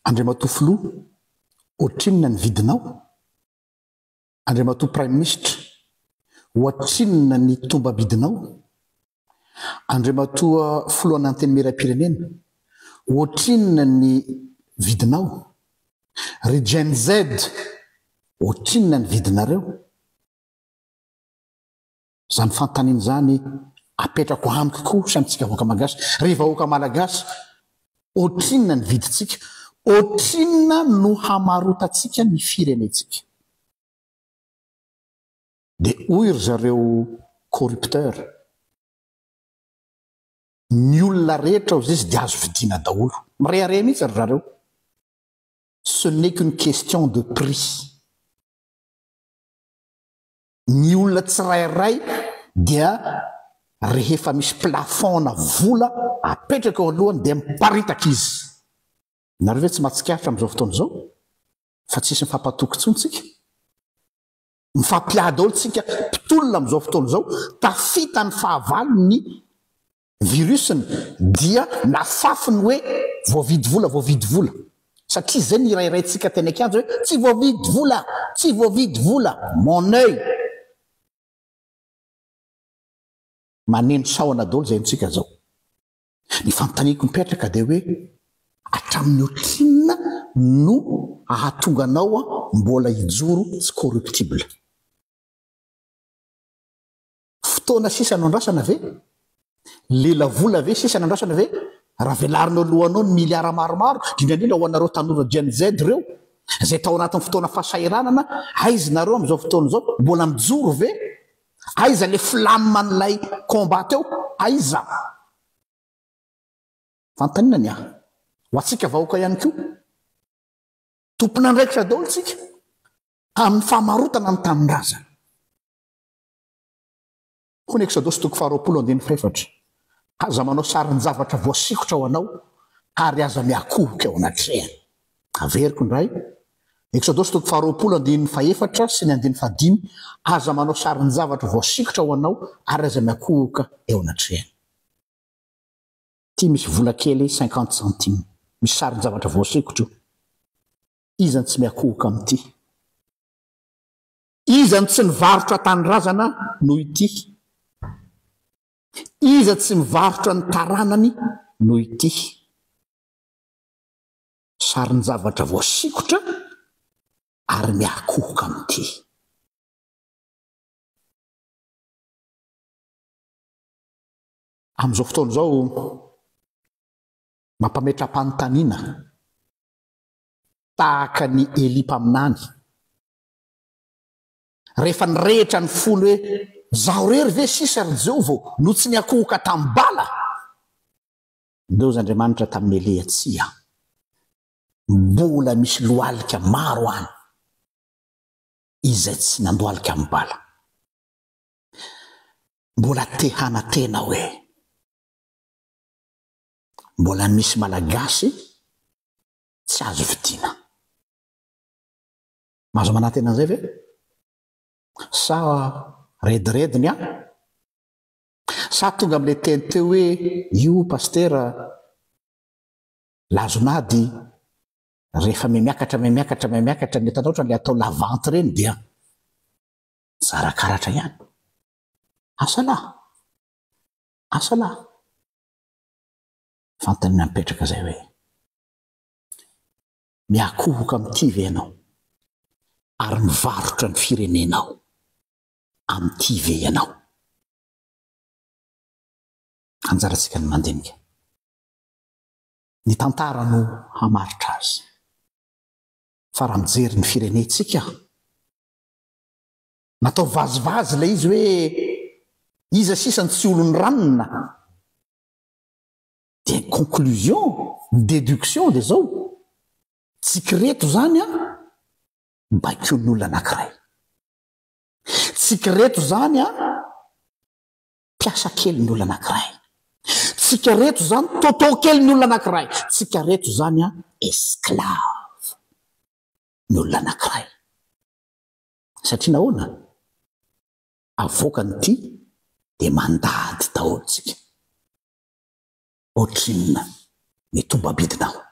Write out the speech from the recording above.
Andriamatoa filoha ohatrinona ny vidinao? Andriamatoa prime ministre ohatrinona ny tomba vidinao? Andriamatoa filohan'ny antenimieram-pirenena ohatrinona ny vidinao? Ry Gen Z ohatrinona ny vidinareo? Zany fantaniana zany apetrako amiko koa samitsika vahoaka malagasy. Ry vahoaka malagasy, ohatrinona ny vidintsika? Ohatrinona no hamarotatsika ny firenetsika? De hoy ry zareo corrupteur, ny olona rehetra ozy izy dia azo vidiana daholo. Mirehareha mihitsy ry zareo. Ce n'est qu'une question de prix. Ny olona tsirairay dia rehefa misy plafond na vola apetraka eo alohany dia miparitaka izy. Nareo ve tsy mahatsikaritra amin'izao fotoana izao? Fa tsisy mifampatoky intsony tsika. Mifampiady olo tsika mpitolona amin'izao fotoana izao, tafita ny fahavalony virusiny dia nafafiny hoe voavidy vola, voavidy vola. Satria zay ny irairaintsika teny akanjo hoe tsy voavidy vola, tsy voavidy vola. Mon œil. Maneno sahona daholo zay ntsika zao. Ny fanontaniako mipetraka dia hoe hatramin'ny ohatrinona no ahatonga anao mbola hijoro tsy corruptible? Fotoana sisa andrasana ve? Lela vola ve sisa andrasana ve? Raha velarinao lohanao ny miliara maromaro, indrindra ho anareo tanora Gen Z reo, izay tao anatin'ny fotoana fahasahiranana, aiza nareo amin'izao fotoana izao mbola mijoro ve? Aiza le flamman'ilay combat teo? Aiza? Fantaniana ny ahy. Ho atsika vahoaka ihany koa. Tompona andraikitra daholo tsika amin'ny famarotana ny tanin-drazana. Ho ny Exodus 20:24. Aza manao sarin'ny zavatra voasikotra ho anao ary aza miakohoka eo anatrehany. Averiko ndray. Exodus 20:24 sy ny 5. Aza manao sarin'ny zavatra voasikotra ho anao ary aza miakohoka eo anatrehany. Ty misy vola kely 50 centimes. Misy sarin'ny zavatra voasikotra. Izany tsy miakohoka amin'ity. Izany tsy mivarotra tanin-drazana noho ity. Iza tsy mivarotra ny taranany noho ity. Sarin'ny zavatra voasikotra ary miakohoka amin'ity. Amin'izao fotoana izao mampametram-panontaniana tahaka ny Eli mpaminany. Rehefa nirehitra ny folo hoe zaho rery ve sisa ry Jehovah no tsy niakohoka tamin'ny bala? Ndeo z'Andriamanitra tamin'ny Elia tsia. Mbola misy lohalika maro any izay tsy nandohalika amin'ny bala. Mbola te hanatena hoe mbola misy malagasy tsy azo vidiana. Mahazo manatena an'izay ve? Sa redirediny a? Sa tonga amin'ilay teny teo hoe io pastera lazonady rehefa miakatra ny hitanao le atao lavante reny dia zarakaratra ihany. Asalahy. Asalahy. Fantaniana mipetraka zay hoe miakohoka amin'ity ve ianao ary mivarotra ny firenenao amin'ity ve ianao? Anjaratsika ny mandinika. Ny tantara no hamaritra azy. Fa raha mijery ny firenetsika, natao vazivazy ilay izy hoe iza sisany tsy olony ranona. Dia conclusion, déduction dia zao. Tsikireto zany a baikion'olona anankiray. Tsikireto zany a piasa kely ny olona anankiray. Tsikareto zany totoo kely ny olona anankiray. Tsikareto zany a esclave ny olona anankiray. Satria nahoana? Avoaka nyity dia mandady daholo tsika. Ohatrinona ny tombabidinao.